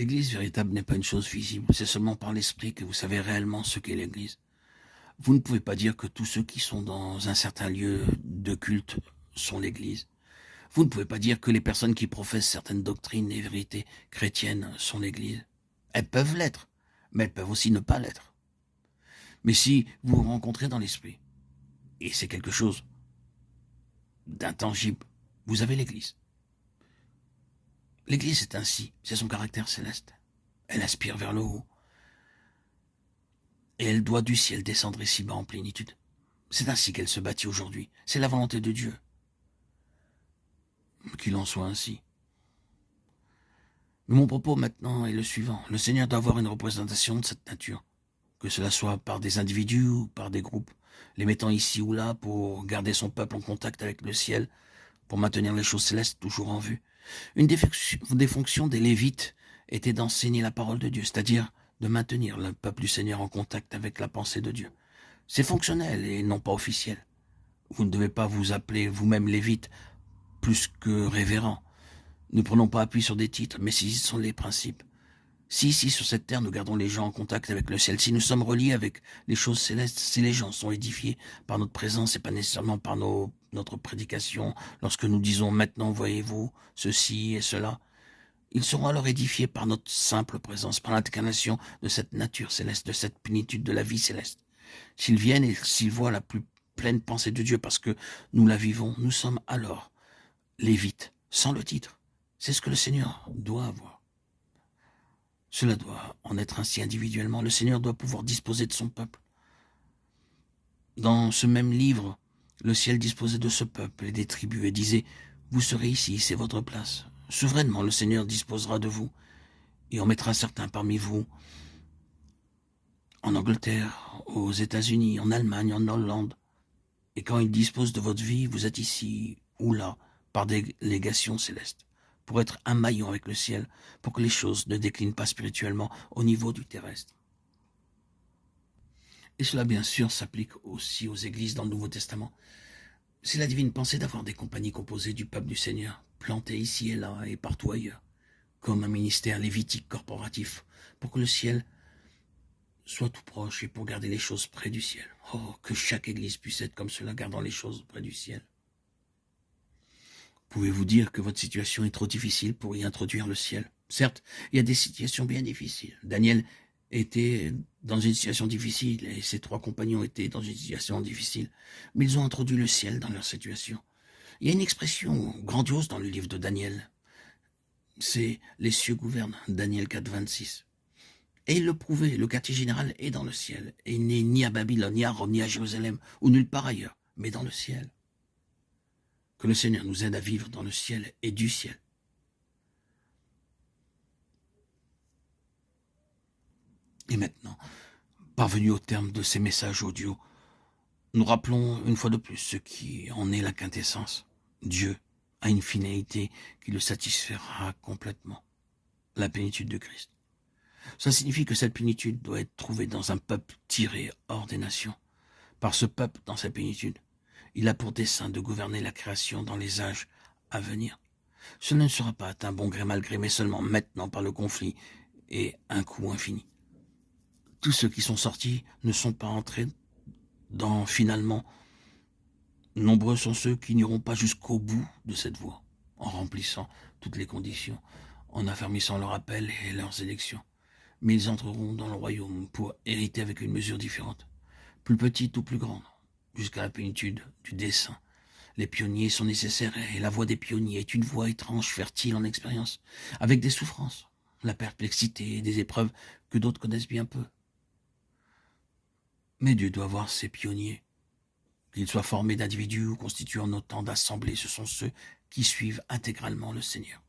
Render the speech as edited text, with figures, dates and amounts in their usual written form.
L'Église véritable n'est pas une chose visible, c'est seulement par l'Esprit que vous savez réellement ce qu'est l'Église. Vous ne pouvez pas dire que tous ceux qui sont dans un certain lieu de culte sont l'Église. Vous ne pouvez pas dire que les personnes qui professent certaines doctrines et vérités chrétiennes sont l'Église. Elles peuvent l'être, mais elles peuvent aussi ne pas l'être. Mais si vous vous rencontrez dans l'Esprit, et c'est quelque chose d'intangible, vous avez l'Église. L'Église est ainsi, c'est son caractère céleste. Elle aspire vers le haut, et elle doit du ciel descendre ici-bas en plénitude. C'est ainsi qu'elle se bâtit aujourd'hui. C'est la volonté de Dieu. Qu'il en soit ainsi. Mais mon propos maintenant est le suivant. Le Seigneur doit avoir une représentation de cette nature, que cela soit par des individus ou par des groupes, les mettant ici ou là pour garder son peuple en contact avec le ciel, pour maintenir les choses célestes toujours en vue. Une des fonctions des Lévites était d'enseigner la parole de Dieu, c'est-à-dire de maintenir le peuple du Seigneur en contact avec la pensée de Dieu. C'est fonctionnel et non pas officiel. Vous ne devez pas vous appeler vous-même Lévite plus que révérend. Ne prenons pas appui sur des titres, mais ce sont les principes. Si ici, sur cette terre, nous gardons les gens en contact avec le ciel, si nous sommes reliés avec les choses célestes, si les gens sont édifiés par notre présence et pas nécessairement par notre prédication, lorsque nous disons maintenant, voyez-vous, ceci et cela, ils seront alors édifiés par notre simple présence, par l'incarnation de cette nature céleste, de cette plénitude de la vie céleste. S'ils viennent et s'ils voient la plus pleine pensée de Dieu parce que nous la vivons, nous sommes alors Lévites, sans le titre. C'est ce que le Seigneur doit avoir. Cela doit en être ainsi individuellement. Le Seigneur doit pouvoir disposer de son peuple. Dans ce même livre, le ciel disposait de ce peuple et des tribus et disait « Vous serez ici, c'est votre place. » Souverainement, le Seigneur disposera de vous et en mettra certains parmi vous en Angleterre, aux États-Unis, en Allemagne, en Hollande. Et quand il dispose de votre vie, vous êtes ici ou là par délégation céleste, pour être un maillon avec le ciel, pour que les choses ne déclinent pas spirituellement au niveau du terrestre. Et cela, bien sûr, s'applique aussi aux églises dans le Nouveau Testament. C'est la divine pensée d'avoir des compagnies composées du peuple du Seigneur, plantées ici et là et partout ailleurs, comme un ministère lévitique corporatif, pour que le ciel soit tout proche et pour garder les choses près du ciel. Oh, que chaque église puisse être comme cela, gardant les choses près du ciel. Pouvez-vous dire que votre situation est trop difficile pour y introduire le ciel? Certes, il y a des situations bien difficiles. Daniel était dans une situation difficile et ses 3 compagnons étaient dans une situation difficile. Mais ils ont introduit le ciel dans leur situation. Il y a une expression grandiose dans le livre de Daniel. C'est « les cieux gouvernent », Daniel 4, 26. Et il le prouvait, le quartier général est dans le ciel. Et il n'est ni à Babylone, ni à Rome, ni à Jérusalem, ou nulle part ailleurs, mais dans le ciel. Que le Seigneur nous aide à vivre dans le ciel et du ciel. Et maintenant, parvenus au terme de ces messages audio, nous rappelons une fois de plus ce qui en est la quintessence. Dieu a une finalité qui le satisfera complètement, la plénitude de Christ. Ça signifie que cette plénitude doit être trouvée dans un peuple tiré hors des nations. Par ce peuple, dans sa plénitude, il a pour dessein de gouverner la création dans les âges à venir. Cela ne sera pas atteint bon gré mal gré, mais seulement maintenant par le conflit et un coup infini. Tous ceux qui sont sortis ne sont pas entrés dans finalement. Nombreux sont ceux qui n'iront pas jusqu'au bout de cette voie, en remplissant toutes les conditions, en affermissant leur appel et leurs élections. Mais ils entreront dans le royaume pour hériter avec une mesure différente, plus petite ou plus grande, jusqu'à la plénitude du dessein. Les pionniers sont nécessaires et la voie des pionniers est une voie étrange, fertile en expérience, avec des souffrances, la perplexité et des épreuves que d'autres connaissent bien peu. Mais Dieu doit voir ses pionniers. Qu'ils soient formés d'individus ou constitués en autant d'assemblées, ce sont ceux qui suivent intégralement le Seigneur.